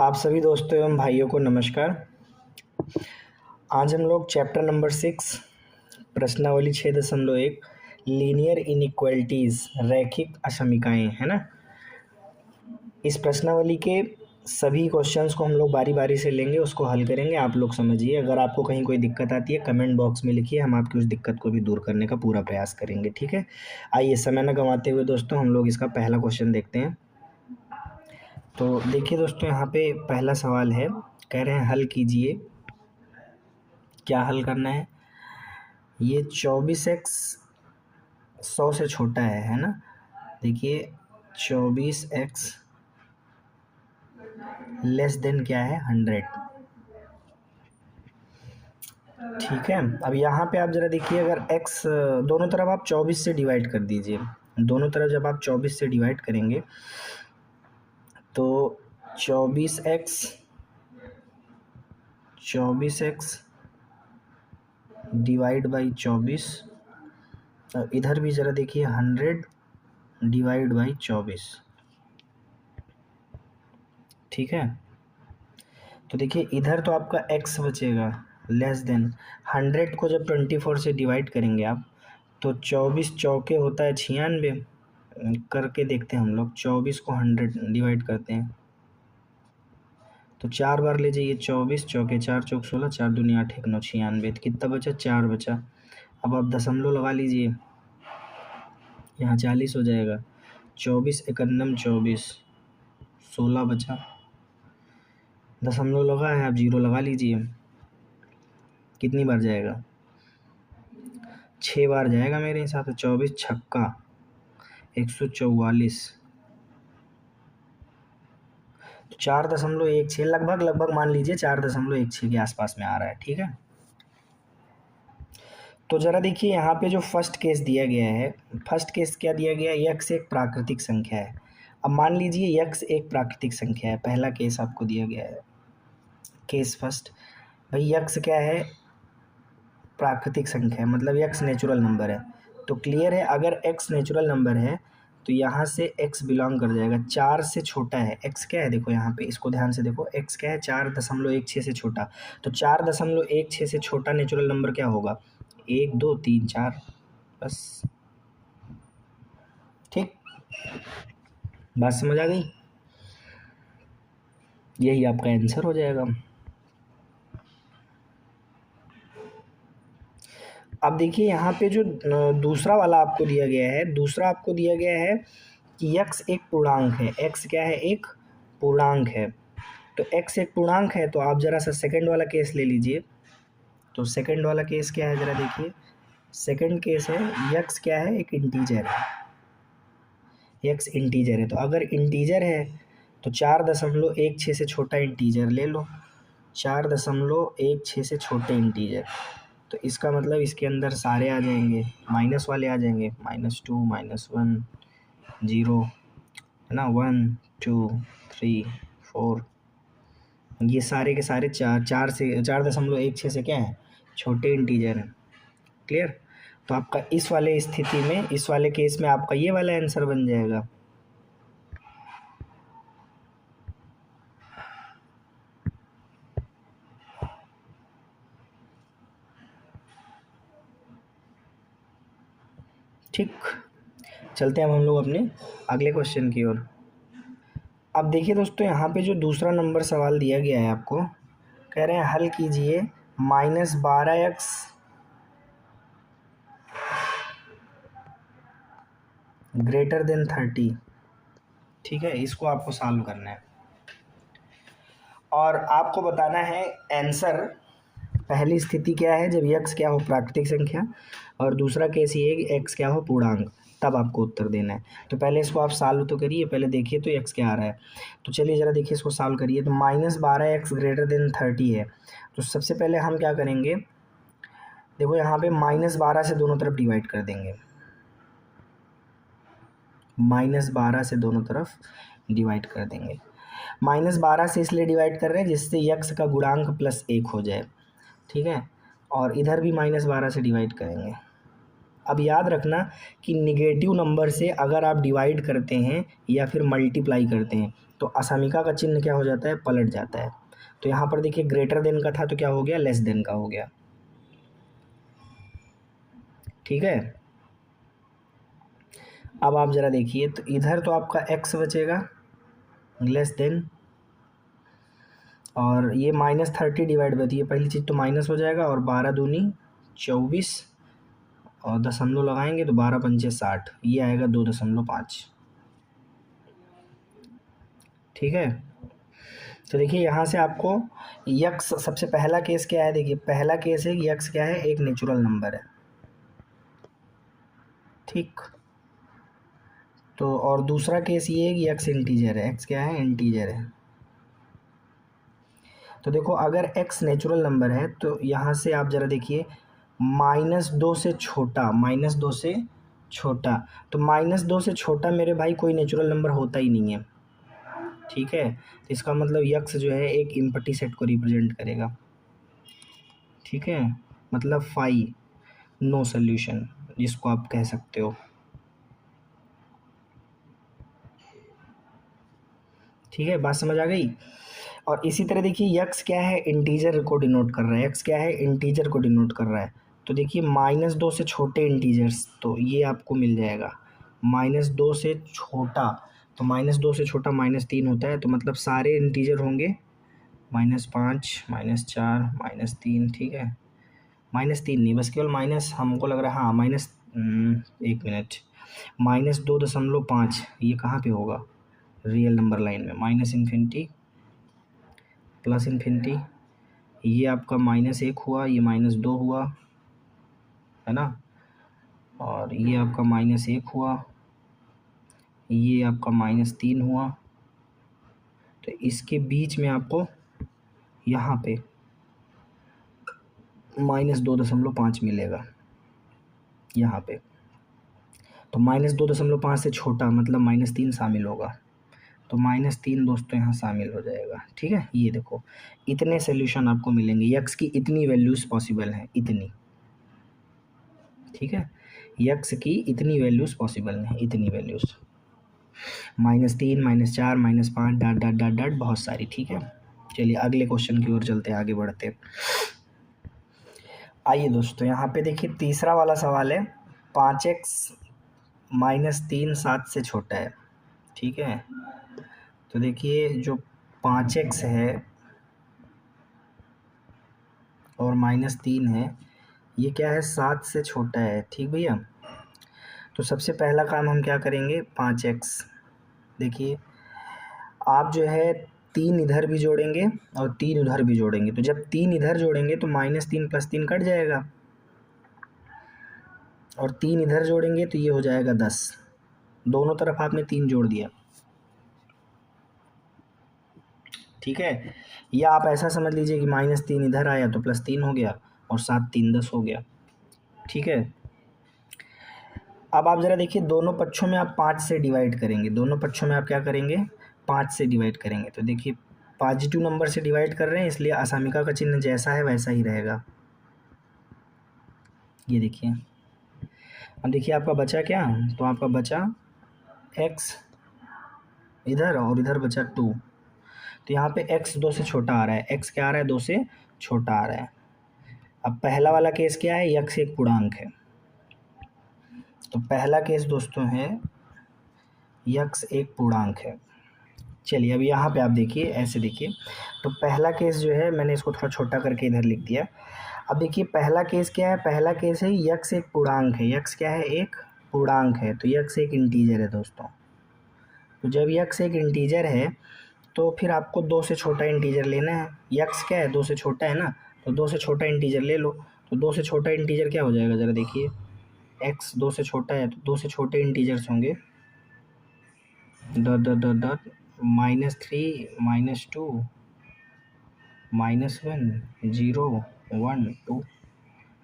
आप सभी दोस्तों एवं भाइयों को नमस्कार। आज हम लोग चैप्टर नंबर 6 प्रश्नावली 6.1 लीनियर इनइक्वालिटीज़ रैखिक असमीकाएं है ना। इस प्रश्नावली के सभी क्वेश्चंस को हम लोग बारी बारी से लेंगे, उसको हल करेंगे। आप लोग समझिए, अगर आपको कहीं कोई दिक्कत आती है कमेंट बॉक्स में लिखिए, हम आपकी उस दिक्कत को भी दूर करने का पूरा प्रयास करेंगे। ठीक है, आइए समय न गंवाते हुए दोस्तों हम लोग इसका पहला क्वेश्चन देखते हैं। तो देखिए दोस्तों, यहाँ पे पहला सवाल है, कह रहे हैं हल कीजिए। क्या हल करना है? ये 24x 100 से छोटा है ना। देखिए 24x लेस देन क्या है 100। ठीक है, अब यहाँ पे आप ज़रा देखिए, अगर x दोनों तरफ आप 24 से डिवाइड कर दीजिए। दोनों तरफ जब आप 24 से डिवाइड करेंगे तो 24x डिवाइड बाई 24, इधर भी ज़रा देखिए 100 डिवाइड बाई 24। ठीक है, तो देखिए इधर तो आपका x बचेगा लेस देन 100 को जब 24 से डिवाइड करेंगे आप तो 24 चौके होता है 96। करके देखते हैं हम लोग, 24 को 100 डिवाइड करते हैं तो 4 बार ले जाइए। 24 चौके 4 चौक 16, 4 दूनी 8 1 9 96, तो कितना बचा? 4 बचा। अब आप दशमलव लगा लीजिए, यहाँ 40 हो जाएगा। 24 एकन्नम 24, 16 बचा। दशमलव लगा है, आप 0 लगा लीजिए। कितनी बार जाएगा? 6 बार जाएगा मेरे हिसाब से। 24 छक्का 144, तो 4.16 लगभग मान लीजिए 4.16 के आसपास में आ रहा है। ठीक है, तो ज़रा देखिए यहाँ पे जो फर्स्ट केस दिया गया है, फर्स्ट केस क्या दिया गया है? यक्स एक प्राकृतिक संख्या है। अब मान लीजिए यक्स एक प्राकृतिक संख्या है, पहला केस आपको दिया गया है, केस फर्स्ट। भाई यक्स क्या है? प्राकृतिक संख्या है, मतलब एक्स नेचुरल नंबर है। तो क्लियर है, अगर एक्स नेचुरल नंबर है तो यहाँ से एक्स बिलोंग कर जाएगा। 4 से छोटा है एक्स, क्या है देखो यहाँ पे, इसको ध्यान से देखो, एक्स क्या है? 4.16 से छोटा। तो 4.16 से छोटा नेचुरल नंबर क्या होगा? 1 2 3 4, बस। ठीक, बात समझ आ गई? यही आपका आंसर हो जाएगा। अब देखिए यहाँ पे जो दूसरा वाला आपको दिया गया है, दूसरा आपको दिया गया है कि x एक पूर्णांक है। x क्या है? एक पूर्णांक है। तो x एक पूर्णांक है, तो आप ज़रा सा सेकंड वाला केस ले लीजिए। तो सेकंड वाला केस क्या है, ज़रा देखिए। सेकंड केस है x क्या है? एक इंटीजर है। x इंटीजर है, तो अगर इंटीजर है तो 4.16 से छोटा इंटीजर ले लो। 4.16 से छोटे इंटीजर, तो इसका मतलब इसके अंदर सारे आ जाएंगे, माइनस वाले आ जाएंगे, -2 -1 0 है ना, 1 2 3 4, ये सारे के सारे 4.16 से क्या है? छोटे इंटीजर हैं। क्लियर? तो आपका इस वाले स्थिति में, इस वाले केस में आपका ये वाला आंसर बन जाएगा। ठीक, चलते हैं अब हम लोग अपने अगले क्वेश्चन की ओर। अब देखिए दोस्तों, यहाँ पे जो दूसरा नंबर सवाल दिया गया है आपको, कह रहे हैं हल कीजिए -12x ग्रेटर देन 30। ठीक है, इसको आपको सॉल्व करना है और आपको बताना है आंसर। पहली स्थिति क्या है? जब x क्या हो? प्राकृतिक संख्या, और दूसरा केस ये है कि x क्या हो? पूर्णांक, तब आपको उत्तर देना है। तो पहले इसको आप सॉल्व तो करिए, पहले देखिए तो x क्या आ रहा है। तो चलिए ज़रा देखिए, इसको सॉल्व करिए। तो -12x ग्रेटर देन 30 है, तो सबसे पहले हम क्या करेंगे, देखो यहाँ पे -12 से दोनों तरफ डिवाइड कर देंगे। -12 से दोनों तरफ डिवाइड कर देंगे। -12 से इसलिए डिवाइड कर रहे हैं जिससे यक्स का गुणांक +1 हो जाए। ठीक है, और इधर भी -12 से डिवाइड करेंगे। अब याद रखना कि निगेटिव नंबर से अगर आप डिवाइड करते हैं या फिर मल्टीप्लाई करते हैं तो असमिका का चिन्ह क्या हो जाता है, पलट जाता है। तो यहाँ पर देखिए ग्रेटर देन का था तो क्या हो गया, लेस देन का हो गया। ठीक है, अब आप ज़रा देखिए तो इधर तो आपका x बचेगा लेस देन, और ये -30 डिवाइड बाई, ये पहली चीज़ तो माइनस हो जाएगा, और 12 दूनी 24 और दशमलव लगाएंगे तो 12 पंचे 60, ये आएगा 2.5। ठीक है, तो देखिए यहाँ से आपको यक्स, सबसे पहला केस क्या है, देखिए पहला केस है यक्स क्या है, एक नेचुरल नंबर है। ठीक, तो और दूसरा केस ये है कि एक्स इंटीजर है, एक्स क्या है, इंटीजर है। तो देखो अगर x नेचुरल नंबर है तो यहाँ से आप ज़रा देखिए -2 से छोटा, -2 से छोटा, तो -2 से छोटा मेरे भाई कोई नेचुरल नंबर होता ही नहीं है। ठीक है, तो इसका मतलब यक्स जो है एक इम्पटी सेट को रिप्रेजेंट करेगा। ठीक है, मतलब फाई, नो सोल्यूशन जिसको आप कह सकते हो। ठीक है, बात समझ आ गई। और इसी तरह देखिए यक्स क्या है, इंटीजर को डिनोट कर रहा है, एक्स क्या है, इंटीजर को डिनोट कर रहा है। तो देखिए -2 से छोटे इंटीजर्स, तो ये आपको मिल जाएगा -2 से छोटा, तो -2 से छोटा -3 होता है, तो मतलब सारे इंटीजर होंगे -5 -4 -3। ठीक है, -3 नहीं, बस केवल माइनस, हमको लग रहा है हाँ एक मिनट, -2.5 ये कहाँ पे होगा रियल नंबर लाइन में, -∞ +∞, ये आपका -1 हुआ, ये -2 हुआ, है ना, और ये आपका -1 हुआ, ये आपका -3 हुआ। तो इसके बीच में आपको यहाँ पे -2.5 मिलेगा यहाँ पे। तो -2.5 से छोटा मतलब -3 शामिल होगा, तो -3 दोस्तों यहाँ शामिल हो जाएगा। ठीक है, ये देखो इतने सोल्यूशन आपको मिलेंगे, यक्स की इतनी वैल्यूज़ पॉसिबल हैं, इतनी। ठीक है, यक्स की इतनी वैल्यूज़ पॉसिबल हैं, इतनी values, -3 -4 -5 dot dot dot dot बहुत सारी। ठीक है, चलिए अगले क्वेश्चन की ओर चलते, आगे बढ़ते। आइए दोस्तों यहाँ पे देखिए तीसरा वाला सवाल है, 5x -3 7 से छोटा है। ठीक है, तो देखिए जो 5x है और -3 है, ये क्या है, 7 से छोटा है। ठीक भैया, तो सबसे पहला काम हम क्या करेंगे, 5x, देखिए आप जो है 3 इधर भी जोड़ेंगे और 3 उधर भी जोड़ेंगे, तो जब 3 इधर जोड़ेंगे तो -3 + 3 कट जाएगा, और 3 इधर जोड़ेंगे तो ये हो जाएगा 10, दोनों तरफ आपने 3 जोड़ दिया। ठीक है, या आप ऐसा समझ लीजिए कि -3 इधर आया तो +3 हो गया, और 7 3 10 हो गया। ठीक है, अब आप ज़रा देखिए दोनों पक्षों में आप 5 से डिवाइड करेंगे, दोनों पक्षों में आप क्या करेंगे, 5 से डिवाइड करेंगे। तो देखिए पॉजिटिव नंबर से डिवाइड कर रहे हैं, इसलिए असामिका का चिन्ह जैसा है वैसा ही रहेगा। ये देखिए, अब देखिए आपका बचा क्या, तो आपका बचा x इधर और इधर बचा 2, तो यहाँ पे x 2 से छोटा आ रहा है, x क्या आ रहा है, 2 से छोटा आ रहा है। अब पहला वाला केस क्या है, यक्स एक पूर्णांक है, तो पहला केस दोस्तों है यक्स एक पूर्णांक है। चलिए अब यहाँ पे आप देखिए, ऐसे देखिए, तो पहला केस जो है मैंने इसको थोड़ा छोटा करके इधर लिख दिया। अब देखिए पहला केस क्या है, पहला केस है यक्स एक पूर्णांक है, यक्स क्या है, एक पूर्णांक है, तो यक्स एक इंटीजर है दोस्तों। तो जब यक्स एक इंटीजर है तो फिर आपको 2 से छोटा इंटीजर लेना है, यक्स क्या है, 2 से छोटा है ना, तो 2 से छोटा इंटीजर ले लो। तो 2 से छोटा इंटीजर क्या हो जाएगा, ज़रा देखिए, x 2 से छोटा है तो 2 से छोटे इंटीजर्स होंगे डॉट डॉट डॉट डॉट -3 -2 -1 0 1 2,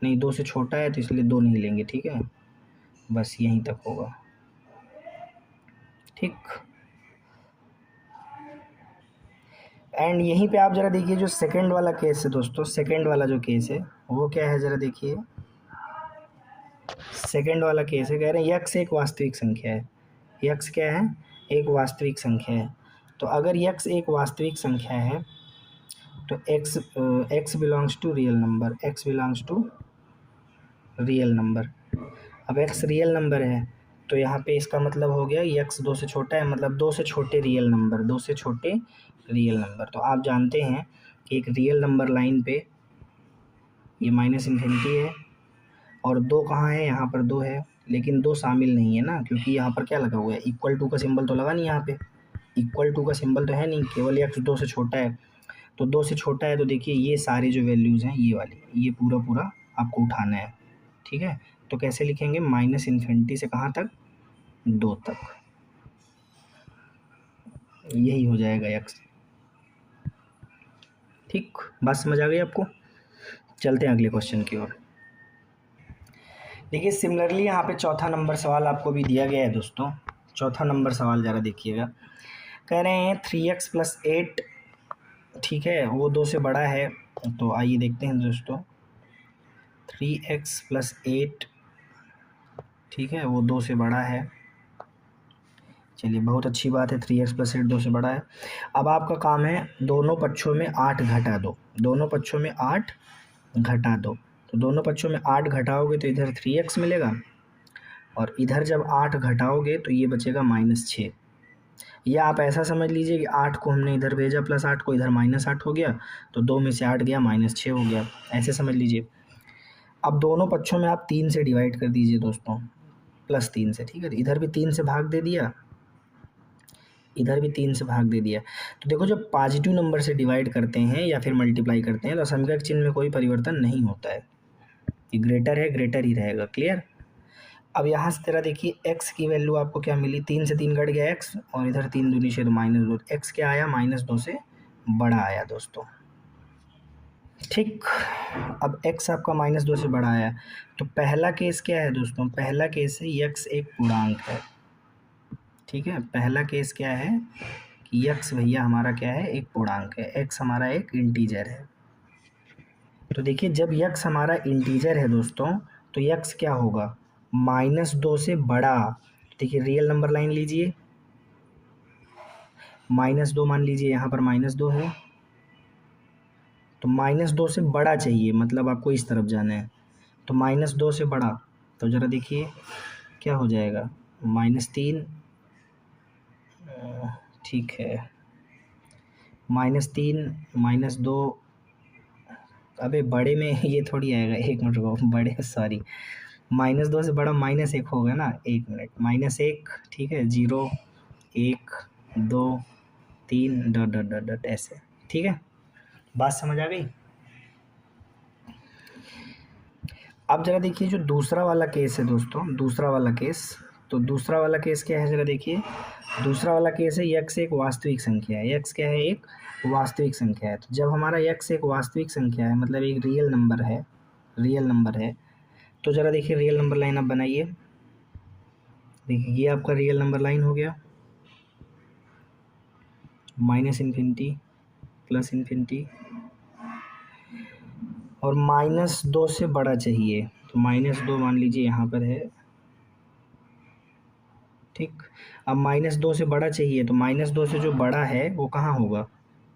नहीं 2 से छोटा है तो इसलिए 2 नहीं लेंगे। ठीक है, बस यहीं तक होगा। ठीक, एंड यहीं पे आप ज़रा देखिए जो सेकंड वाला केस है दोस्तों, सेकंड वाला जो केस है वो क्या है, ज़रा देखिए सेकंड वाला केस है, कह रहे हैं यक्स एक वास्तविक संख्या है। यक्स क्या है? एक वास्तविक संख्या है। तो अगर यक्स एक वास्तविक संख्या है तो x belongs to real number, x belongs to real number. अब एक्स रियल नंबर है तो यहाँ पे इसका मतलब हो गया यक्स 2 से छोटा है, मतलब 2 से छोटे रियल नंबर, 2 से छोटे रियल नंबर। तो आप जानते हैं कि एक रियल नंबर लाइन पे ये माइनस इन्फिनिटी है और 2 कहाँ है? यहाँ पर 2 है, लेकिन 2 शामिल नहीं है ना, क्योंकि यहाँ पर क्या लगा हुआ है? इक्वल टू का सिंबल तो लगा नहीं यहाँ पे, इक्वल टू का सिंबल तो है नहीं, केवल एक्स 2 से छोटा है। तो 2 से छोटा है तो देखिए ये सारी जो वैल्यूज़ हैं ये वाली, ये पूरा पूरा आपको उठाना है, ठीक है। तो कैसे लिखेंगे? माइनस इन्फिनिटी से कहाँ तक? 2 तक, यही हो जाएगा एक्स। ठीक, बात समझ आ गई आपको? चलते हैं अगले क्वेश्चन की ओर। देखिए सिमिलरली यहाँ पे चौथा नंबर सवाल आपको भी दिया गया है दोस्तों। चौथा नंबर सवाल ज़रा देखिएगा, कह रहे हैं 3x + 8, ठीक है, वो 2 से बड़ा है। तो आइए देखते हैं दोस्तों, 3x + 8, ठीक है, वो 2 से बड़ा है। चलिए बहुत अच्छी बात है, 3x + 8 2 से बड़ा है। अब आपका काम है दोनों पक्षों में 8 घटा दो, दोनों पक्षों में 8 घटा दो। तो दोनों पक्षों में 8 घटाओगे तो इधर 3x मिलेगा और इधर जब 8 घटाओगे तो ये बचेगा -6। या आप ऐसा समझ लीजिए कि 8 को हमने इधर भेजा +8 को इधर -8 हो गया, तो 2 में से 8 गया -6 हो गया, ऐसे समझ लीजिए। अब दोनों पक्षों में आप 3 से डिवाइड कर दीजिए दोस्तों, +3 से, ठीक है। तो इधर भी 3 से भाग दे दिया, इधर भी 3 से भाग दे दिया। तो देखो जब पॉजिटिव नंबर से डिवाइड करते हैं या फिर मल्टीप्लाई करते हैं तो समकक्ष चिन्ह में कोई परिवर्तन नहीं होता है, ये ग्रेटर है ग्रेटर ही रहेगा। क्लियर? अब यहाँ से तेरा देखिए x की वैल्यू आपको क्या मिली? 3 से 3 घट गया x और इधर 3 दूनी 6 तो -2, x क्या आया? -2 से बड़ा आया दोस्तों। ठीक, अब x आपका -2 से बड़ा आया। तो पहला केस क्या है दोस्तों? पहला केस है x एक पूर्णांक है, ठीक है। पहला केस क्या है कि x भैया हमारा क्या है? एक पूर्णांक है, x हमारा एक इंटीजर है। तो देखिए जब x हमारा इंटीजर है दोस्तों तो x क्या होगा? -2 से बड़ा। देखिए रियल नंबर लाइन लीजिए, -2 मान लीजिए, यहाँ पर -2 है तो -2 से बड़ा चाहिए, मतलब आपको इस तरफ जाना है। तो -2 से बड़ा, तो ज़रा देखिए क्या हो जाएगा? -3, ठीक है, -3 -2, अबे बड़े में ये थोड़ी आएगा, एक मिनट रुको, बड़े सॉरी, -2 से बड़ा -1 होगा ना, एक मिनट, -1, ठीक है, 0 1 2 3 डॉट डॉट डॉट डॉट ऐसे, ठीक है, बात समझ आ गई? अब जरा देखिए जो दूसरा वाला केस है दोस्तों, दूसरा वाला केस, तो दूसरा वाला केस क्या है? जरा देखिए, दूसरा वाला केस है x एक वास्तविक संख्या है। x क्या है? एक वास्तविक संख्या है। तो जब हमारा x एक वास्तविक संख्या है, मतलब एक रियल नंबर है, रियल नंबर है, तो ज़रा देखिए रियल नंबर लाइन आप बनाइए। देखिए ये आपका रियल नंबर लाइन हो गया, -इन्फिनिटी +इन्फिनिटी और -2 से बड़ा चाहिए, तो -2 मान लीजिए यहाँ पर है, ठीक। अब -2 से बड़ा चाहिए तो -2 से जो बड़ा है वो कहाँ होगा?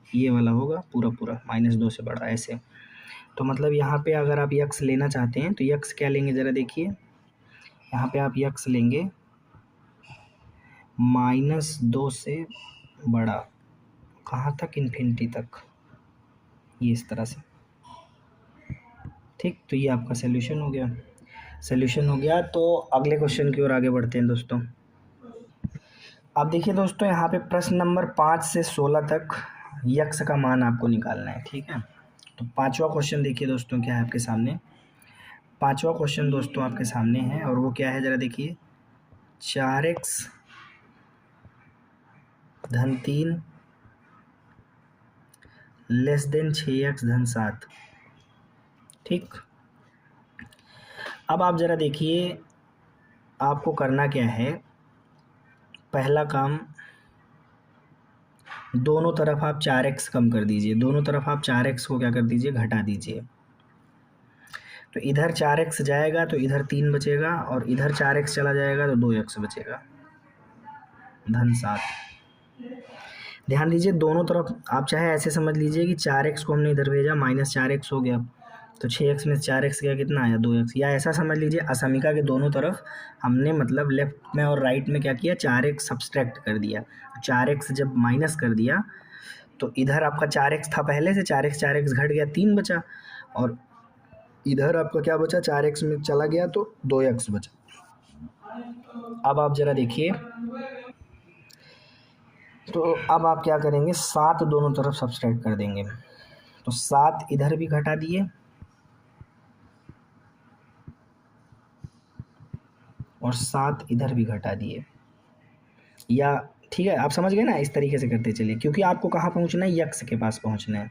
ये वाला होगा पूरा पूरा, -2 से बड़ा ऐसे। तो मतलब यहाँ पे अगर आप यक्स लेना चाहते हैं तो यक्स क्या लेंगे? ज़रा देखिए, यहाँ पे आप यक्स लेंगे -2 से बड़ा, कहाँ तक? इन्फिनिटी तक, ये इस तरह से, ठीक। तो ये आपका सोल्यूशन हो गया, सोल्यूशन हो गया। तो अगले क्वेश्चन की ओर आगे बढ़ते हैं दोस्तों। अब देखिए दोस्तों यहाँ पे प्रश्न नंबर 5 से 16 तक यक्स का मान आपको निकालना है, ठीक है। तो पांचवा क्वेश्चन देखिए दोस्तों क्या है आपके सामने। पांचवा क्वेश्चन दोस्तों आपके सामने है और वो क्या है? ज़रा देखिए, 4x धन 3 लेस देन 6x धन 7, ठीक। अब आप ज़रा देखिए आपको करना क्या है। पहला काम, दोनों तरफ आप 4x कम कर दीजिए, दोनों तरफ आप 4x को क्या कर दीजिए? घटा दीजिए। तो इधर 4x जाएगा तो इधर 3 बचेगा, और इधर 4x चला जाएगा तो 2x बचेगा, धन 7। ध्यान दीजिए दोनों तरफ आप चाहे ऐसे समझ लीजिए कि 4x को हमने इधर भेजा, -4x हो गया, तो 6x में 4x गया, कितना आया 2x। या ऐसा समझ लीजिए असमिका के दोनों तरफ हमने मतलब लेफ्ट में और राइट में क्या किया, 4x सब्सट्रैक्ट कर दिया। 4x जब माइनस कर दिया तो इधर आपका 4x था पहले से, 4x घट गया, 3 बचा, और इधर आपका क्या बचा, 4x में चला गया तो 2x बचा। अब आप जरा देखिए, तो अब आप क्या करेंगे, 7 दोनों तरफ सब्सट्रैक्ट कर देंगे, तो 7 इधर भी घटा दिए और 7 इधर भी घटा दिए। या ठीक है, आप समझ गए ना, इस तरीके से करते चलिए, क्योंकि आपको कहाँ पहुँचना है, यक्स के पास पहुँचना है।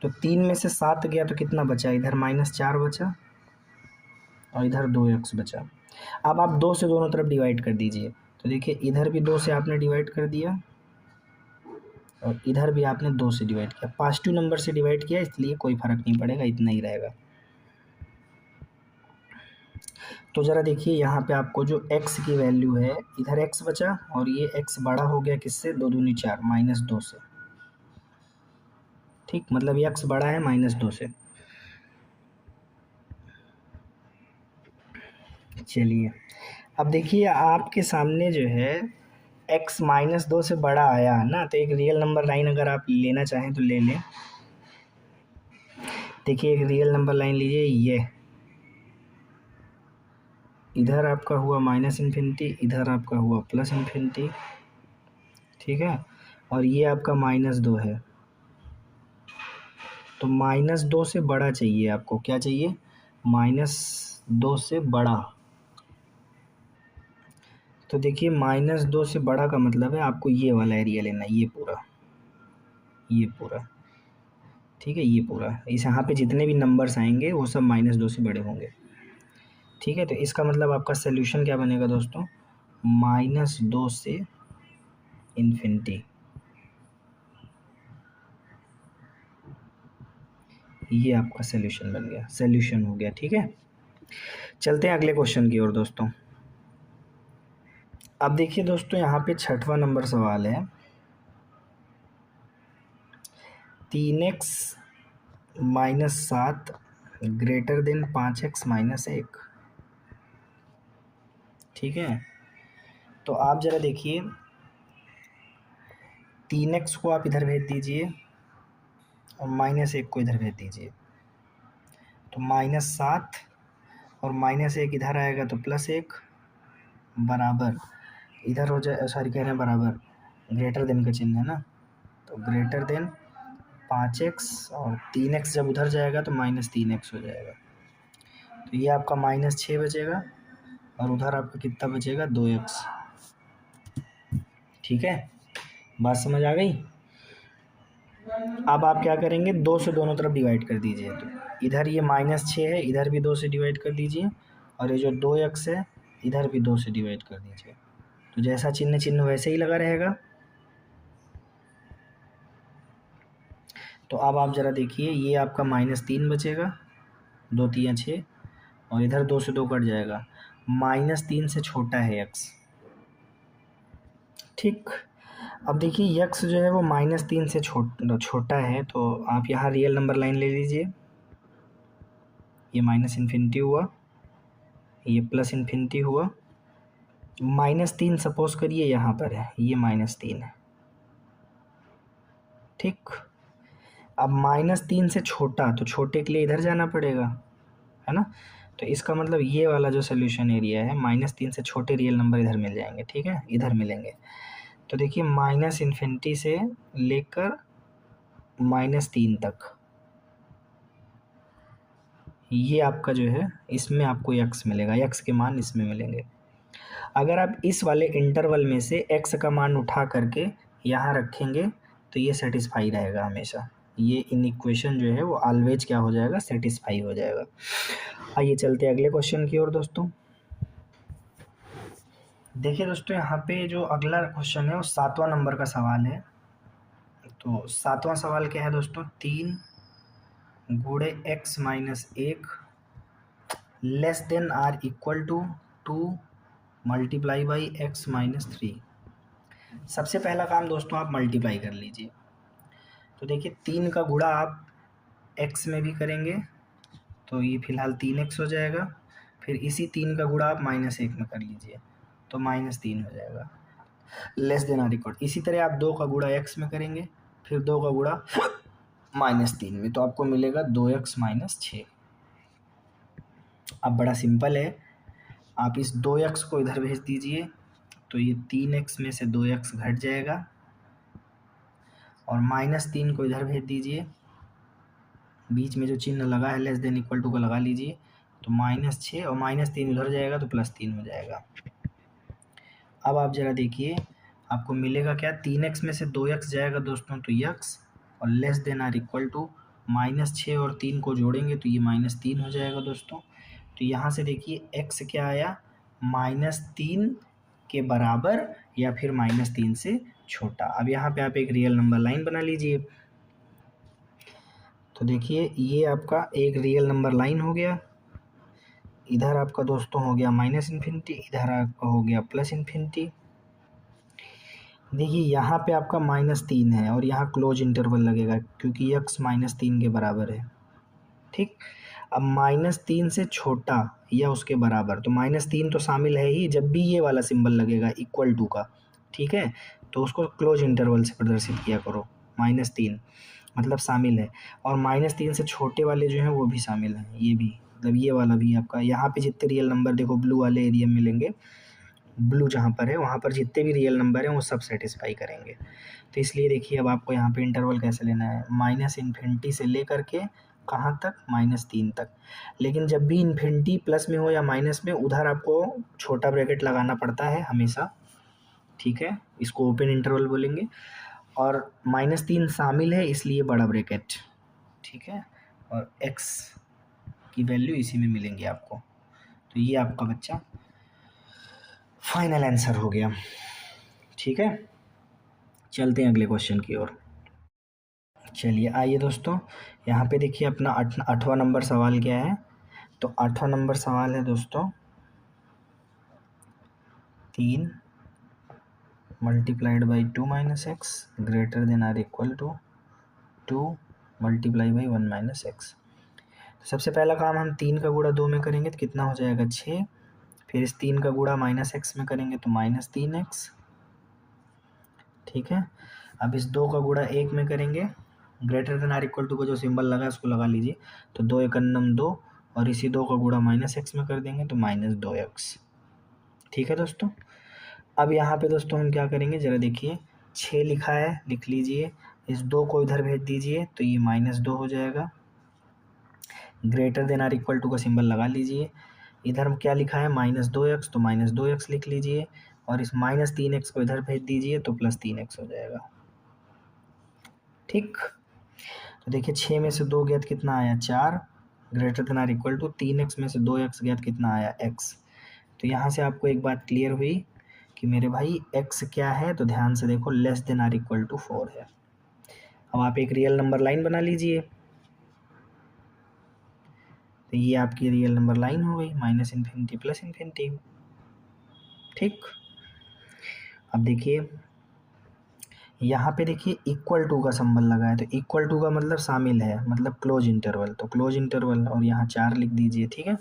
तो 3 में से 7 गया तो कितना बचा, इधर -4 बचा और इधर 2x बचा। अब आप 2 से दोनों तरफ डिवाइड कर दीजिए, तो देखिए इधर भी 2 से आपने डिवाइड कर दिया और इधर भी आपने 2 से डिवाइड किया। पॉजिटिव नंबर से डिवाइड किया इसलिए कोई फ़र्क नहीं पड़ेगा, इतना ही रहेगा। तो ज़रा देखिए यहाँ पे आपको जो x की वैल्यू है, इधर x बचा और ये x बड़ा हो गया किससे, 2 दूनी 4, -2 से। ठीक, मतलब ये x बड़ा है -2 से। चलिए अब देखिए आपके सामने जो है x -2 से बड़ा आया है ना, तो एक रियल नंबर लाइन अगर आप लेना चाहें तो ले लें। देखिए एक रियल नंबर लाइन लीजिए, ये इधर आपका हुआ -∞, इधर आपका हुआ +∞, ठीक है, और ये आपका -2 है। तो -2 से बड़ा चाहिए आपको, क्या चाहिए, -2 से बड़ा। तो देखिए -2 से बड़ा का मतलब है आपको ये वाला एरिया लेना है, ये पूरा, ये पूरा, ठीक है, ये पूरा, इस यहाँ पे जितने भी नंबर्स आएंगे वो सब -2 से बड़े होंगे। ठीक है, तो इसका मतलब आपका सोल्यूशन क्या बनेगा दोस्तों, -2 से इन्फिनिटी। ये आपका सोल्यूशन बन गया, सोल्यूशन हो गया। ठीक है, चलते हैं अगले क्वेश्चन की ओर दोस्तों। अब देखिए दोस्तों यहाँ पे 6वां नंबर सवाल है, 3x - 7 ग्रेटर देन 5x - 1। ठीक है, तो आप ज़रा देखिए 3x को आप इधर भेज दीजिए और -1 को इधर भेज दीजिए, तो -7 और -1 इधर आएगा तो +1 बराबर, इधर हो जाए, सॉरी कह रहे हैं बराबर, ग्रेटर देन का चिन्ह है ना, तो ग्रेटर देन 5x, और 3x जब उधर जाएगा तो -3x हो जाएगा। तो ये आपका -6 बचेगा और उधर आपका कितना बचेगा, 2x। ठीक है, बात समझ आ गई। अब आप क्या करेंगे, 2 से दोनों तरफ डिवाइड कर दीजिए, तो इधर ये -6 है, इधर भी 2 से डिवाइड कर दीजिए, और ये जो 2x है इधर भी 2 से डिवाइड कर दीजिए, तो जैसा चिन्ह वैसे ही लगा रहेगा। तो अब आप ज़रा देखिए, ये आपका -3 बचेगा, 2 3 6, और इधर 2 से 2 कट जाएगा, -3 से छोटा है x। ठीक, अब देखिए x जो है वो -3 से छोटा है, तो आप यहाँ रियल नंबर लाइन ले लीजिए, ये -∞ हुआ, ये +∞ हुआ, -3 सपोज करिए यहाँ पर है, ये -3 है। ठीक, अब -3 से छोटा, तो छोटे के लिए इधर जाना पड़ेगा, है ना, तो इसका मतलब ये वाला जो सोल्यूशन एरिया है, -3 से छोटे रियल नंबर इधर मिल जाएंगे। ठीक है, इधर मिलेंगे, तो देखिए -∞ से लेकर -3 तक, ये आपका जो है इसमें आपको x मिलेगा, x के मान इसमें मिलेंगे। अगर आप इस वाले इंटरवल में से x का मान उठा करके यहाँ रखेंगे तो ये सेटिस्फाई रहेगा हमेशा, ये इन इक्वेशन जो है वो ऑलवेज क्या हो जाएगा, सेटिस्फाई हो जाएगा। आइए चलते हैं अगले क्वेश्चन की ओर दोस्तों। देखिए दोस्तों यहाँ पे जो अगला क्वेश्चन है वो 7वां नंबर का सवाल है। तो 7वां सवाल क्या है दोस्तों, 3 × x - 1 less than or equal to 2 multiply by x minus 3। सबसे पहला काम दोस्तों आप मल्टीप्लाई कर लीजिए। तो देखिए 3 का गुणा आप x में भी करेंगे तो ये फिलहाल 3x हो जाएगा। फिर इसी 3 का गुणा आप -1 में कर लीजिए तो -3 हो जाएगा। लेस देन आर इक्वल, इसी तरह आप 2 का गुणा x में करेंगे, फिर 2 का गुणा -3 में, तो आपको मिलेगा 2x माइनस 6। अब बड़ा सिंपल है, आप इस 2x को इधर भेज दीजिए तो ये 3x में से 2x घट जाएगा, और -3 को इधर भेज दीजिए, बीच में जो चिन्ह लगा है लेस देन इक्वल टू का लगा लीजिए, तो -6 और -3 उधर जाएगा तो +3 हो जाएगा। अब आप ज़रा देखिए आपको मिलेगा क्या, 3x में से 2x जाएगा दोस्तों तो x, और less than or equal to -6 और 3 को जोड़ेंगे तो ये -3 हो जाएगा दोस्तों। तो यहाँ से देखिए x क्या आया, -3 के बराबर या फिर -3 से छोटा। अब यहाँ पे आप एक रियल नंबर लाइन बना लीजिए। तो देखिए ये आपका एक रियल नंबर लाइन हो गया, इधर आपका दोस्तों हो गया -∞, इधर आपका हो गया +∞। देखिए यहाँ पे आपका -3 है और यहाँ क्लोज इंटरवल लगेगा क्योंकि x -3 के बराबर है। ठीक, अब -3 से छोटा या उसके बराबर, तो -3 तो शामिल है ही, जब भी ये वाला सिंबल लगेगा इक्वल टू का, ठीक है, तो उसको क्लोज इंटरवल से प्रदर्शित किया करो। -3 मतलब शामिल है, और -3 से छोटे वाले जो हैं वो भी शामिल हैं, ये भी, मतलब ये वाला भी आपका। यहाँ पे जितने रियल नंबर देखो ब्लू वाले एरिया में मिलेंगे, ब्लू जहाँ पर है वहाँ पर जितने भी रियल नंबर हैं वो सब सेटिस्फाई करेंगे। तो इसलिए देखिए अब आपको यहाँ पे इंटरवल कैसे लेना है, -∞ से लेकर के कहाँ तक, -3 तक। लेकिन जब भी इन्फिनिटी प्लस में हो या माइनस में, उधर आपको छोटा ब्रैकेट लगाना पड़ता है हमेशा, ठीक है, इसको ओपन इंटरवल बोलेंगे, और -3 शामिल है इसलिए बड़ा ब्रैकेट, ठीक है, और x की वैल्यू इसी में मिलेंगी आपको। तो ये आपका बच्चा फाइनल आंसर हो गया। ठीक है, चलते हैं अगले क्वेश्चन की ओर। चलिए आइए दोस्तों, यहाँ पे देखिए अपना 8वां नंबर सवाल क्या है। तो 8वां नंबर सवाल है दोस्तों 3 multiplied by 2 minus x greater than or equal to 2 multiply by 1 minus x. तो सबसे पहला काम हम 3 का गुणा 2 में करेंगे तो कितना हो जाएगा 6, फिर इस 3 का गुणा -x में करेंगे तो -3x, ठीक है। अब इस 2 का गुणा 1 में करेंगे, greater than or equal to का जो सिंबल लगा है उसको लगा लीजिए, तो 2 × 2, और इसी 2 का गुणा -x में कर देंगे तो -2x, ठीक है दोस्तों। अब यहाँ पे दोस्तों हम क्या करेंगे ज़रा देखिए, 6 लिखा है, लिख लीजिए, इस 2 को इधर भेज दीजिए तो ये -2 हो जाएगा, greater than or equal to का सिंबल लगा लीजिए, इधर हम क्या लिखा है -2x, तो -2x लिख लीजिए, और इस -3x को इधर भेज दीजिए तो +3x हो जाएगा, ठीक। तो देखिए 6 में से 2 गया तो कितना आया 4, greater than or equal to 3x में से 2x गया तो कितना आया x। तो यहाँ से आपको एक बात क्लियर हुई कि मेरे भाई x क्या है, तो ध्यान से देखो less than or equal to 4 है। अब आप एक रियल नंबर लाइन बना लीजिए, तो ये आपकी रियल नंबर लाइन हो गई, -∞ +∞, ठीक। अब देखिए यहाँ पे देखिए इक्वल टू का सिंबल लगा है, तो इक्वल टू का मतलब शामिल है, मतलब क्लोज इंटरवल, तो क्लोज इंटरवल, और यहाँ 4 लिख दीजिए, ठीक है,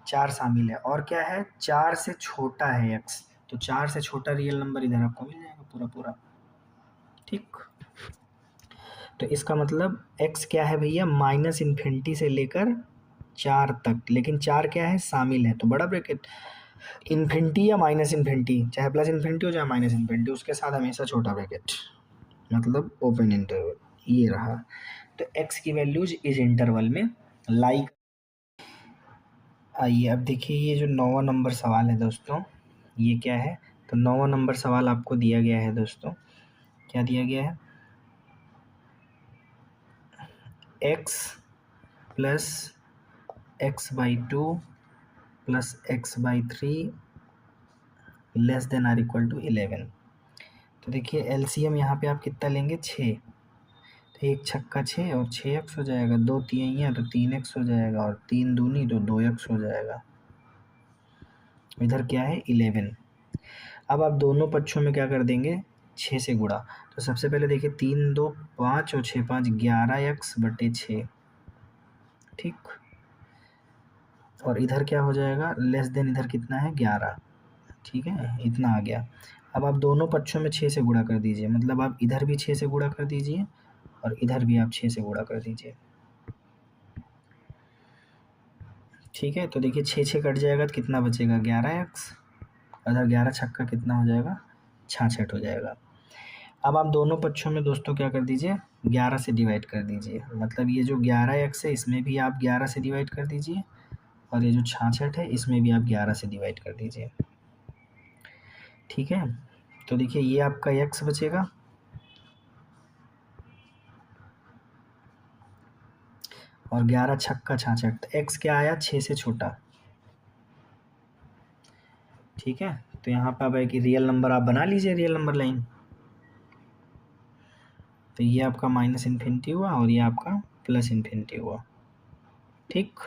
4 शामिल है, और क्या है 4 से छोटा है x, तो 4 से छोटा रियल नंबर इधर आपको मिल जाएगा पूरा पूरा, ठीक। तो इसका मतलब x क्या है भैया, -∞ से लेकर 4 तक, लेकिन 4 क्या है शामिल है, तो बड़ा ब्रैकेट, इन्फिनिटी या -∞, चाहे +∞ हो चाहे -∞, उसके साथ हमेशा छोटा ब्रैकेट, मतलब ओपन इंटरवल, ये रहा। तो x की वैल्यूज इस इंटरवल में लाइक। आइए अब देखिए ये जो 9वां नंबर सवाल है दोस्तों, ये क्या है, तो 9वां नंबर सवाल आपको दिया गया है दोस्तों, क्या दिया गया है, x plus x/2 plus x/3 less than or equal to 11। तो देखिए एलसीएम यहाँ पे आप कितना लेंगे 6, तो एक छक्का 6 और 6x हो जाएगा, 2 तिहैया तो 3x हो जाएगा और 3 दूनी तो 2x हो जाएगा। इधर क्या है 11। अब आप दोनों पक्षों में क्या कर देंगे 6 से गुणा। तो सबसे पहले देखिए 3 2 5 और 6 5 11x/6, ठीक। और इधर क्या हो जाएगा लेस देन इधर कितना है 11, ठीक है, इतना आ गया। अब आप दोनों पक्षों में 6 से गुणा कर दीजिए, मतलब आप इधर भी 6 से गुणा कर दीजिए और इधर भी आप 6 से गुणा कर दीजिए, ठीक है। तो देखिए 6 6 कट जाएगा तो कितना बचेगा 11x, अगर 11 छक्का कितना हो जाएगा 66 हो जाएगा। अब आप दोनों पक्षों में दोस्तों क्या कर दीजिए 11 से डिवाइड कर दीजिए, मतलब ये जो 11x है इसमें भी आप 11 से डिवाइड कर दीजिए और ये जो 66 है इसमें भी आप 11 से डिवाइड कर दीजिए, ठीक है। तो देखिए ये आपका x बचेगा और 11 छक्का 66, तो x क्या आया 6 से छोटा, ठीक है। तो यहाँ पर अब एक रियल नंबर आप बना लीजिए, रियल नंबर लाइन। तो ये आपका -∞ हुआ और ये आपका +∞ हुआ, ठीक।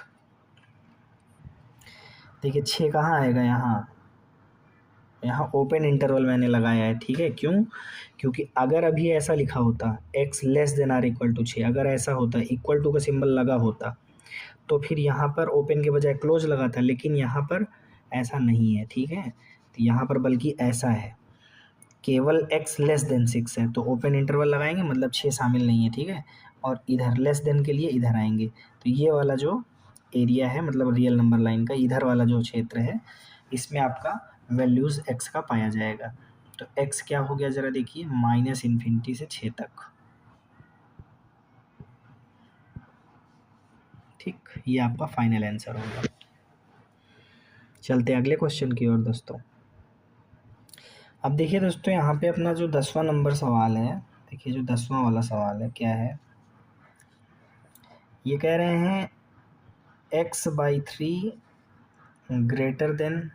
देखिए 6 कहाँ आएगा यहाँ, यहाँ ओपन इंटरवल मैंने लगाया है, ठीक है। क्यों, क्योंकि अगर अभी ऐसा लिखा होता x less than or equal to 6, अगर ऐसा होता इक्वल टू का सिंबल लगा होता तो फिर यहाँ पर ओपन के बजाय क्लोज लगा था, लेकिन यहाँ पर ऐसा नहीं है, ठीक है। तो यहाँ पर बल्कि ऐसा है, केवल x लेस देन 6 है तो ओपन इंटरवल लगाएंगे, मतलब 6 शामिल नहीं है, ठीक है। और इधर लेस देन के लिए इधर आएंगे, तो ये वाला जो एरिया है मतलब रियल नंबर लाइन का इधर वाला जो क्षेत्र है इसमें आपका वैल्यूज़ x का पाया जाएगा। तो x क्या हो गया ज़रा देखिए -∞ से 6 तक, ठीक। ये आपका फाइनल आंसर होगा। चलते अगले क्वेश्चन की ओर दोस्तों। अब देखिए दोस्तों यहाँ पे अपना जो 10वां नंबर सवाल है, देखिए जो 10वां वाला सवाल है क्या है, ये कह रहे हैं x/3 ग्रेटर देन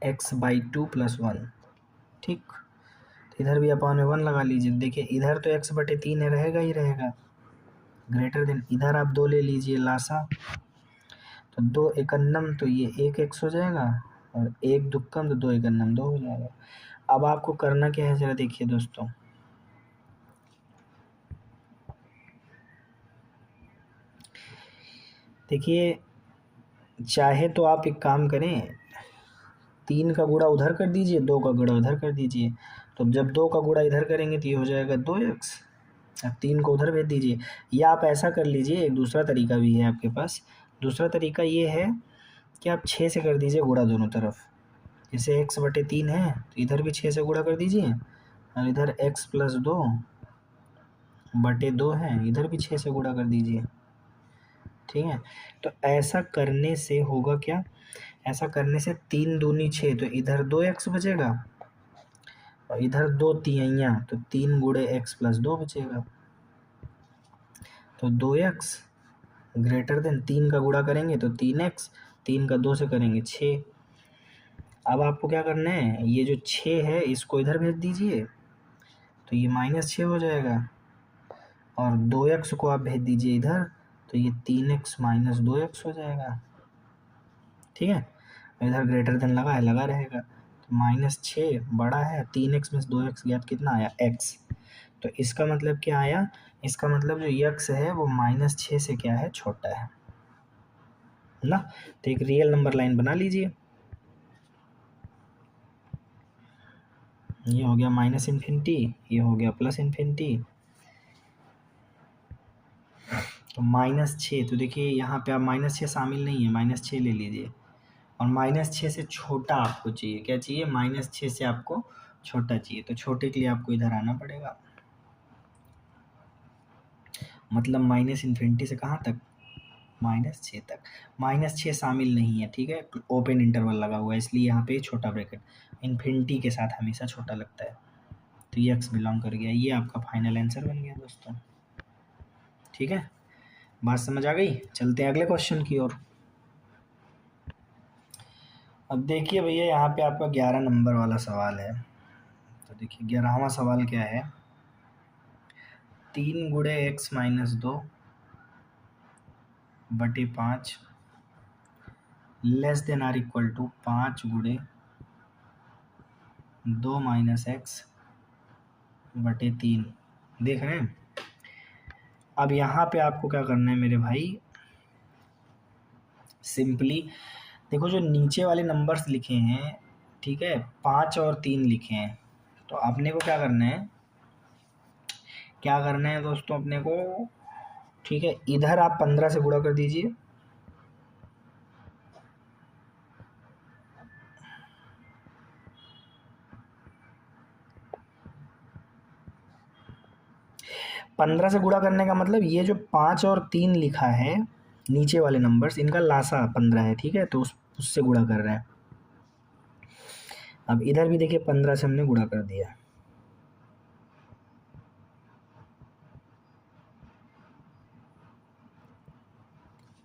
x/2 + 1, ठीक। तो इधर भी अपन 1 लगा लीजिए, देखिए इधर तो x/3 है, रहेगा ही रहेगा, ग्रेटर देन इधर आप 2 ले लीजिए लासा, तो 2 एकन्नम तो ये 1x हो जाएगा और 1 दुक्कम तो 2 एकन्नम 2 हो जाएगा। अब आपको करना क्या है ज़रा देखिए दोस्तों, देखिए चाहे तो आप एक काम करें 3 का गुणा उधर कर दीजिए, 2 का गुणा उधर कर दीजिए, तो जब 2 का गुणा इधर करेंगे तो ये हो जाएगा 2x, अब 3 को उधर भेज दीजिए। या आप ऐसा कर लीजिए, एक दूसरा तरीका भी है आपके पास, दूसरा तरीका ये है कि आप 6 से कर दीजिए गुणा दोनों तरफ, जैसे x/3 है तो इधर भी 6 से गुणा कर दीजिए और इधर x+2/2 है इधर भी 6 से गुणा कर दीजिए, ठीक है। तो ऐसा करने से होगा क्या, ऐसा करने से 3 दूनी 6 तो इधर 2x बचेगा और इधर 2 तिहैया तो 3 गुणे x+2 बचेगा, तो 2x ग्रेटर देन 3 का गुणा करेंगे तो 3x, 3 का 2 से करेंगे 6। अब आपको क्या करना है, ये जो 6 है इसको इधर भेज दीजिए तो ये -6 हो जाएगा और 2x को आप भेज दीजिए इधर तो ये 3x - 2x हो जाएगा, ठीक है। इधर ग्रेटर देन लगा है, लगा रहेगा, तो -6 बड़ा है 3x में से 2x गया तो कितना आया x, तो इसका मतलब क्या आया, इसका मतलब जो x है वो -6 से क्या है छोटा है ना। तो एक रियल नंबर लाइन बना लीजिए, ये हो गया -∞, ये हो गया +∞, तो -6, तो देखिए यहाँ पे आप -6 शामिल नहीं है, -6 ले लीजिए और -6 से छोटा आपको चाहिए, क्या चाहिए -6 से आपको छोटा चाहिए, तो छोटे के लिए आपको इधर आना पड़ेगा, मतलब -∞ से कहाँ तक -6 तक, -6 शामिल नहीं है, ठीक है, ओपन इंटरवल लगा हुआ है इसलिए यहाँ पे छोटा ब्रैकेट इन्फिनिटी के साथ हमेशा छोटा लगता है, तो ये x बिलोंग कर गया, ये आपका फाइनल आंसर बन गया दोस्तों, ठीक है। बात समझ आ गई, चलते हैं अगले क्वेश्चन की ओर। अब देखिए भैया यहाँ पे आपका 11 नंबर वाला सवाल है, तो देखिए 11वां सवाल क्या है, 3 गुणे x माइनस 2 बटे 5 less than or equal to 5 गुणे 2 माइनस एक्स बटे 3। देख रहे हैं। अब यहाँ पे आपको क्या करना है मेरे भाई, सिंपली देखो जो नीचे वाले नंबर्स लिखे हैं, ठीक है, 5 और 3 लिखे हैं, तो अपने को क्या करना है दोस्तों अपने को, ठीक है, इधर आप 15 से गुणा कर दीजिए, पंद्रह से गुणा करने का मतलब ये जो 5 और 3 लिखा है नीचे वाले नंबर्स, इनका लासा 15 है, ठीक है, तो उससे गुणा कर रहे हैं। अब इधर भी देखिए 15 से हमने गुणा कर दिया,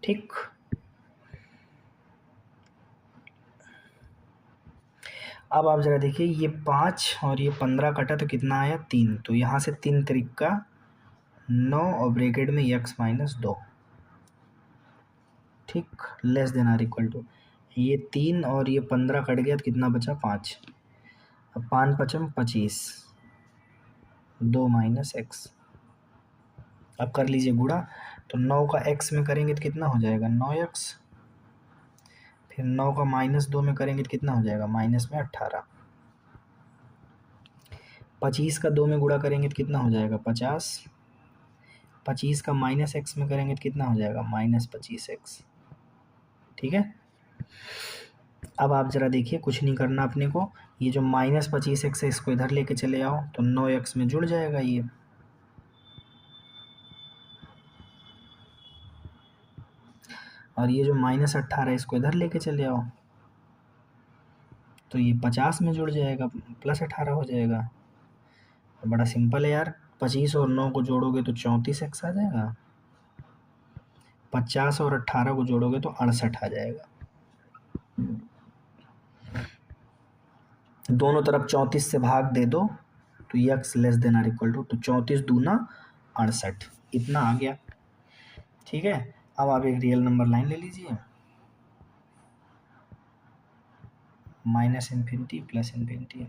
ठीक। अब आप जरा देखिए, ये 5 और ये 15 कटा तो कितना आया 3, तो यहाँ से 3 तरीका 9 और ब्रैकेट में x माइनस 2, ठीक, less than or equal to, ये 3 और ये 15 कट गया तो कितना बचा 5। अब 5 पचम 25, 2 माइनस एक्स। अब कर लीजिए गुणा, तो 9 का x में करेंगे तो कितना हो जाएगा 9x, फिर 9 का माइनस 2 में करेंगे तो कितना हो जाएगा माइनस में 18, 25 का 2 में गुणा करेंगे तो कितना हो जाएगा 50, 25 का माइनस एक्स में करेंगे तो कितना हो जाएगा माइनस 25x, ठीक है। अब आप ज़रा देखिए, कुछ नहीं करना अपने को, ये जो माइनस 25x है इसको इधर लेके चले आओ तो 9x में जुड़ जाएगा ये, और ये जो माइनस 18 इसको इधर लेके चले आओ तो ये 50 में जुड़ जाएगा, प्लस 18 हो जाएगा। बड़ा सिंपल है यार, 25 और 9 को जोड़ोगे तो 34x आ जाएगा, 50 और 18 को जोड़ोगे तो 68 आ जाएगा। दोनों तरफ 34 से भाग दे दो तो x less than or equal to, तो 34 दूना 68, इतना आ गया, ठीक है। अब आप एक रियल नंबर लाइन ले लीजिए, माइनस इन्फिनिटी प्लस इन्फिनिटी।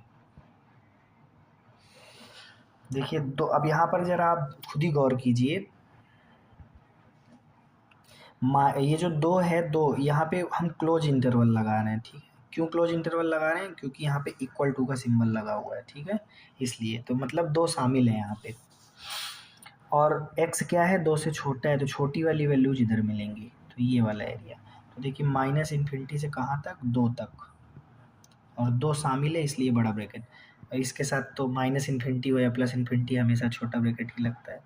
देखिए तो अब यहाँ पर जरा आप खुद ही गौर कीजिए, ये जो 2 है, 2 यहाँ पे हम क्लोज इंटरवल लगा रहे हैं, ठीक है। क्यों क्लोज इंटरवल लगा रहे हैं, क्योंकि यहाँ पे इक्वल टू का सिंबल लगा हुआ है, ठीक है, इसलिए, तो मतलब 2 शामिल है यहाँ पे। और x क्या है 2 से छोटा है, तो छोटी वाली वैल्यूज इधर मिलेंगी, तो ये वाला एरिया। तो देखिए माइनस इन्फिनिटी से कहाँ तक 2 तक, और 2 शामिल है इसलिए बड़ा ब्रैकेट, और इसके साथ तो माइनस इन्फिनिटी हो या प्लस इन्फिनिटी हमेशा छोटा ब्रैकेट ही लगता है।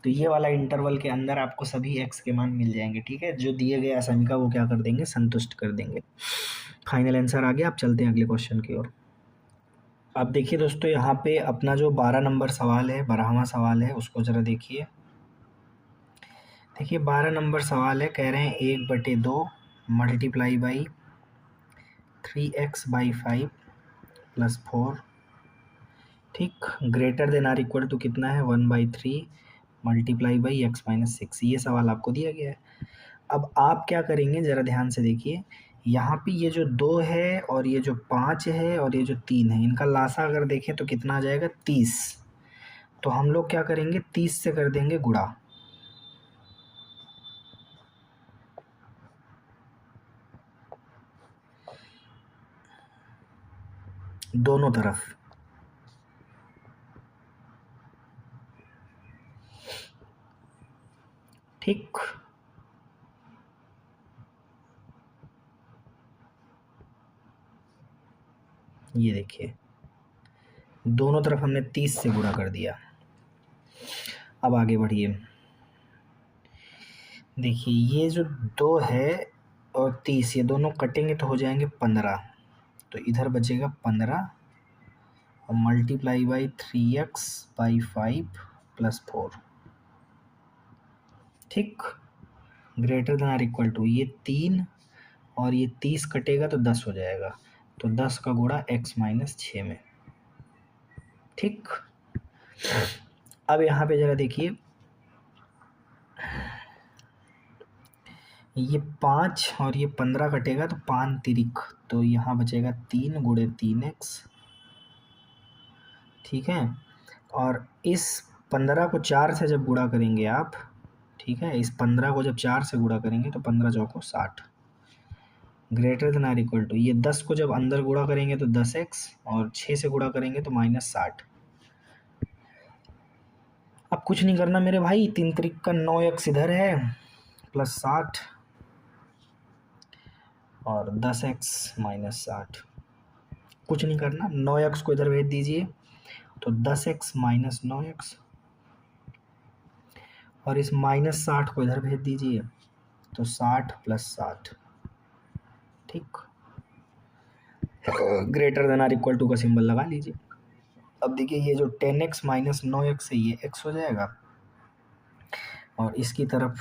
तो ये वाला इंटरवल के अंदर आपको सभी x के मान मिल जाएंगे, ठीक है, जो दिए गए आसानी का वो क्या कर देंगे, संतुष्ट कर देंगे। फाइनल आंसर आ गया। आप चलते हैं अगले क्वेश्चन की ओर। अब देखिए दोस्तों, यहाँ पे अपना जो 12 नंबर सवाल है, 12वां सवाल है, उसको ज़रा देखिए। देखिए 12 नंबर सवाल है, कह रहे हैं 1/2 मल्टीप्लाई बाई 3x/5 प्लस 4, ठीक, greater than or equal to कितना है 1/3 मल्टीप्लाई बाई x माइनस 6। ये सवाल आपको दिया गया है। अब आप क्या करेंगे ज़रा ध्यान से देखिए, यहाँ पे ये जो 2 है और ये जो 5 है और ये जो 3 है, इनका लासा अगर देखें तो कितना आ जाएगा 30। तो हम लोग क्या करेंगे 30 से कर देंगे गुणा, दोनों तरफ, ठीक। ये देखिए दोनों तरफ हमने 30 से गुणा कर दिया। अब आगे बढ़िए, देखिए ये जो 2 है और 30 ये दोनों कटेंगे तो हो जाएंगे 15, तो इधर बचेगा 15 और मल्टीप्लाई बाई 3x/5 प्लस 4, ठीक, greater than or equal to, ये 3 और ये 30 कटेगा तो 10 हो जाएगा, तो 10 का गुणा x माइनस 6 में, ठीक। अब यहाँ पे ज़रा देखिए, ये 5 और ये 15 कटेगा तो 5 तिरिक, तो यहाँ बचेगा 3 गुणे 3x, ठीक है। और इस 15 को 4 से जब गुणा करेंगे आप, ठीक है, इस 15 को जब 4 से गुणा करेंगे तो 15 चौको 60, greater than or equal to, ये 10 को जब अंदर गुणा करेंगे तो 10x, और 6 से गुणा करेंगे तो -60। अब कुछ नहीं करना मेरे भाई, 3 त्रिक का 9x इधर है प्लस 60, और 10x -60, कुछ नहीं करना, 9x को इधर भेज दीजिए तो 10x माइनस 9x, और इस -60 को इधर भेज दीजिए तो 60 + 60, ठीक। Greater than or equal to का सिंबल लगा लीजिए। अब देखिए, ये जो 10x माइनस 9x है ये x हो जाएगा, और इसकी तरफ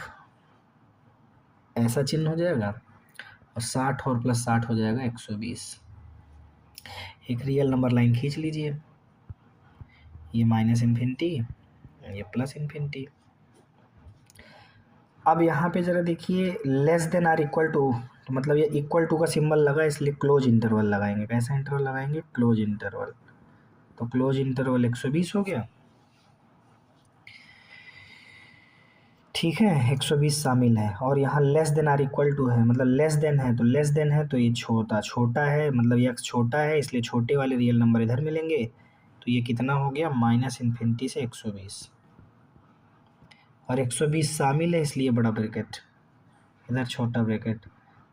ऐसा चिन्ह हो जाएगा, और 60 और प्लस 60 हो जाएगा 120। एक रियल नंबर लाइन खींच लीजिए, ये -इन्फिनिटी, ये +इन्फिनिटी। अब यहाँ पे ज़रा देखिए, less than or equal to, तो मतलब ये इक्वल टू का सिंबल लगा, इसलिए क्लोज इंटरवल लगाएंगे। कैसा इंटरवल लगाएंगे? Close interval. तो क्लोज इंटरवल 120 हो गया, ठीक है, 120 शामिल है। और यहाँ less than or equal to है, मतलब लेस देन है, तो लेस देन है तो ये छोटा है, मतलब ये x छोटा है, इसलिए छोटे वाले रियल नंबर इधर मिलेंगे। तो ये कितना हो गया? -इन्फिनिटी से 120, और 120 शामिल है, इसलिए बड़ा ब्रैकेट, इधर छोटा ब्रैकेट,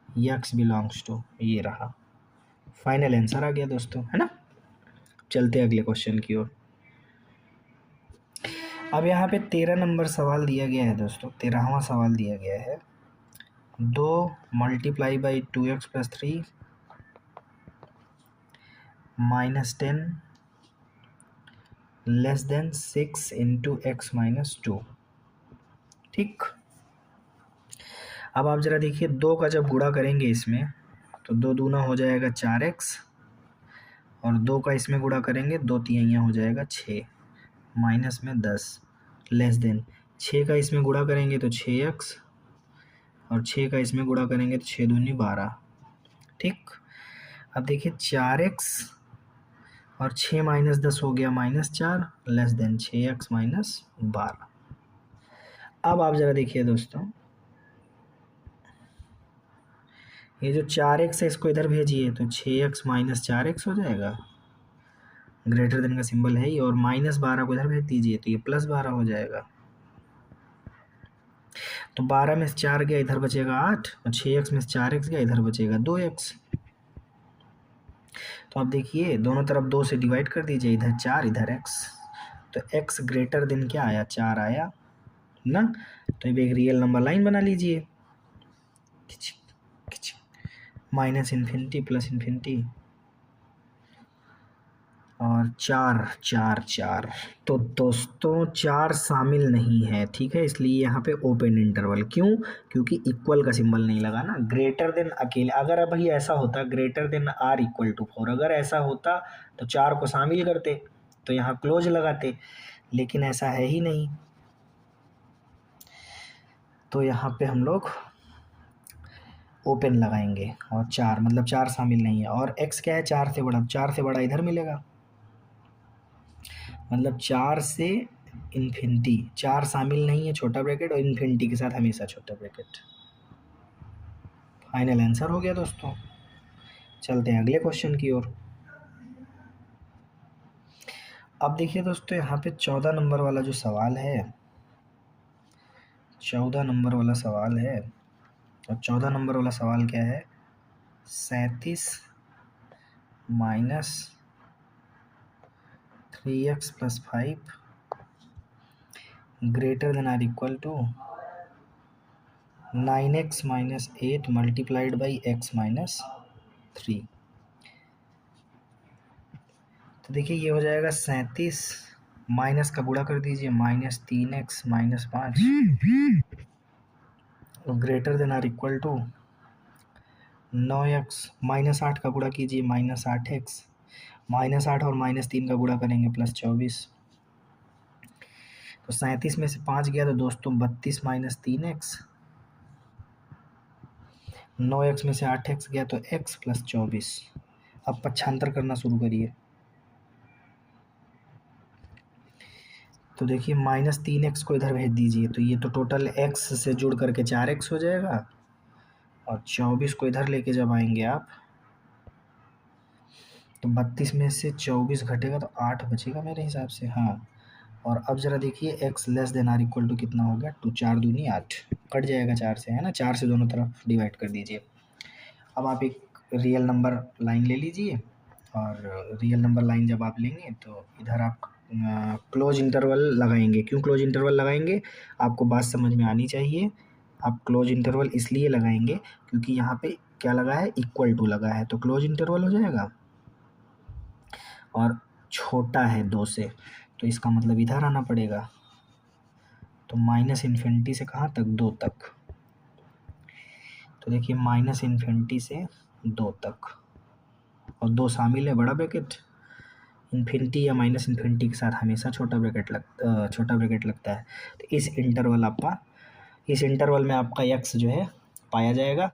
x बिलोंग्स टू, ये रहा फाइनल आंसर आ गया दोस्तों, है ना। चलते अगले क्वेश्चन की ओर। अब यहाँ पे 13 नंबर सवाल दिया गया है दोस्तों, 13वां सवाल दिया गया है। 2 × 2x + 3 -10 < 6 × x - 2, ठीक। अब आप ज़रा देखिए, 2 का जब गुणा करेंगे इसमें तो 2 दूना हो जाएगा 4x, और 2 का इसमें गुणा करेंगे 2 तिहाइयाँ हो जाएगा 6, माइनस में 10 <, 6 का इसमें गुणा करेंगे तो 6x, और 6 का इसमें गुणा करेंगे तो 6 दूनी 12, ठीक। अब देखिए 4x और 6 - 10 हो गया -4, <, 6x - 12। अब आप ज़रा देखिए दोस्तों, ये जो 4x है इसको इधर भेजिए तो 6x - 4x हो जाएगा, ग्रेटर देन का सिंबल है ही, और -12 को इधर भेज दीजिए तो ये +12 हो जाएगा। तो 12 में से 4 गया, इधर बचेगा 8, और 6x में से 4x गया, इधर बचेगा 2x। तो अब देखिए, दोनों तरफ 2 से डिवाइड कर दीजिए, इधर 4 इधर x, तो x ग्रेटर देन क्या आया? 4 आया ना। तो अब एक रियल नंबर लाइन बना लीजिए, -इन्फिनिटी +इन्फिनिटी, और 4 4 4। तो दोस्तों 4 शामिल नहीं है, ठीक है, इसलिए यहाँ पे ओपन इंटरवल। क्यों? क्योंकि इक्वल का सिंबल नहीं लगा ना। ग्रेटर देन अकेले, अगर अब ही ऐसा होता greater than or equal to 4, अगर ऐसा होता तो 4 को शामिल करते, तो यहाँ क्लोज लगाते, लेकिन ऐसा है ही नहीं, तो यहाँ पे हम लोग ओपन लगाएंगे, और 4 मतलब 4 शामिल नहीं है। और x क्या है? 4 से बड़ा, 4 से बड़ा इधर मिलेगा, मतलब 4 से इन्फिनिटी, 4 शामिल नहीं है, छोटा ब्रैकेट, और इन्फिनिटी के साथ हमेशा छोटा ब्रैकेट। फाइनल आंसर हो गया दोस्तों। चलते हैं अगले क्वेश्चन की ओर। अब देखिए दोस्तों, यहाँ पे 14 नंबर वाला जो सवाल है, 14 नंबर वाला सवाल है, और 14 नंबर वाला सवाल क्या है? 37 - 3x + 5 greater than or equal to 9x - 8 × x - 3। तो देखिए, ये हो जाएगा 37, माइनस का गुणा कर दीजिए, -3x - 5 greater than or equal to 9x, -8 का गुणा कीजिए, -8x, -8 और -3 का गुणा करेंगे +24, तो 37 में से 5 गया तो दोस्तों 32 माइनस 3x, 9x में से 8x गया तो x प्लस 24। अब पक्षांतर करना शुरू करिए। तो देखिए -3x को इधर भेज दीजिए, तो ये तो टोटल x से जुड़ करके 4x हो जाएगा, और 24 को इधर लेके जब आएंगे आप तो 32 में से 24 घटेगा तो 8 बचेगा मेरे हिसाब से। हाँ, और अब ज़रा देखिए x less than or equal to कितना हो गया, 2 4 दूनी 8, कट जाएगा 4 से, है ना, 4 से दोनों तरफ डिवाइड कर दीजिए। अब आप एक रियल नंबर लाइन ले लीजिए, और रियल नंबर लाइन जब आप लेंगे तो इधर आप क्लोज इंटरवल लगाएंगे। क्यों क्लोज इंटरवल लगाएंगे, आपको बात समझ में आनी चाहिए। आप क्लोज इंटरवल इसलिए लगाएंगे क्योंकि यहाँ पे क्या लगा है, इक्वल टू लगा है, तो क्लोज इंटरवल हो जाएगा, और छोटा है 2 से, तो इसका मतलब इधर आना पड़ेगा। तो -∞ से कहाँ तक, 2 तक। तो देखिए -∞ से 2 तक, और 2 शामिल है, बड़ा ब्रैकेट, इन्फिनिटी या -∞ के साथ हमेशा छोटा ब्रैकेट लगता है। तो इस इंटरवल में आपका x जो है पाया जाएगा।